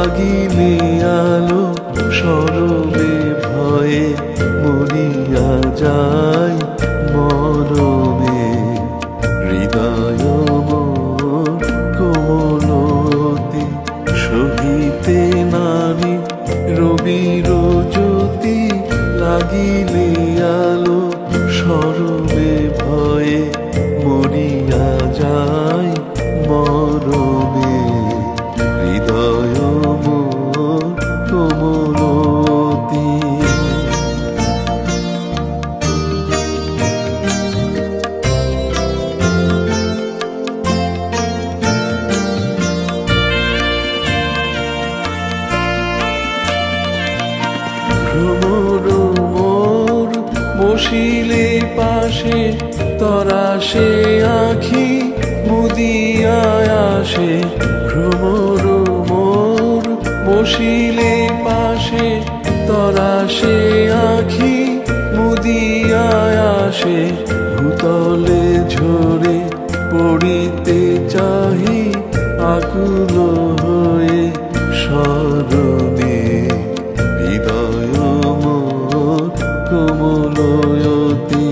লাগিলে আলো সরবে ভয়ে মরিয়া যায় মরমে। হৃদয় মোর কোমলতি সহিতে নারী রবির জ্যোতি লাগিলে আলো সরবে ভয়ে মরিয়া যায় মরমে। হৃদয় মোর কোমলতি ভ্রমর মোর বসিলে পাশে তরাসে আখি মুদিয়া আসে। ভ্রমর মোর বসিলে পাশে তরাসে আখি মুদিয়া আসে। ভূতলে ঝরে পড়িতে চাহি আকুল হয়ে স্মরণে। হৃদয় মোর কোমলয়তি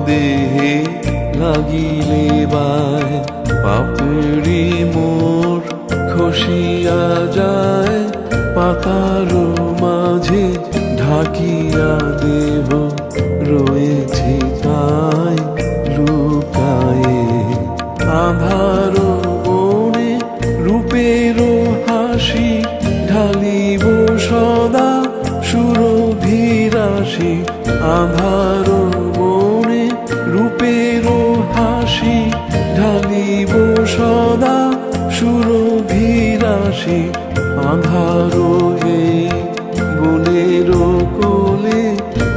দেহে লাগিলে বায় পাপড়ি মোর খসিয়া যায়। পাতার মাঝে ঢাকিয়া দেহ রয়েছে তাই লুকায়ে। আধার বনে রূপের হাসি ঢালিব সদা সুরভিরাশি। আধার বনে রূপের হাসি ঢালিব সদা সুরভিরাশি। আধার এই বনের কোলে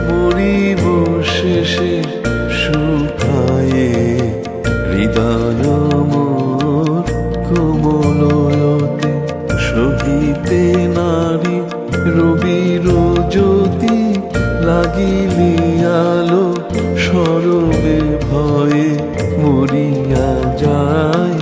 মরিব শেষে শুকায়ে। হৃদয় মোর কোমলয়তে সহিতে নারী রবির জ্যোতি লাগিলে আলো সরবে ভয়ে মরিয়া যায়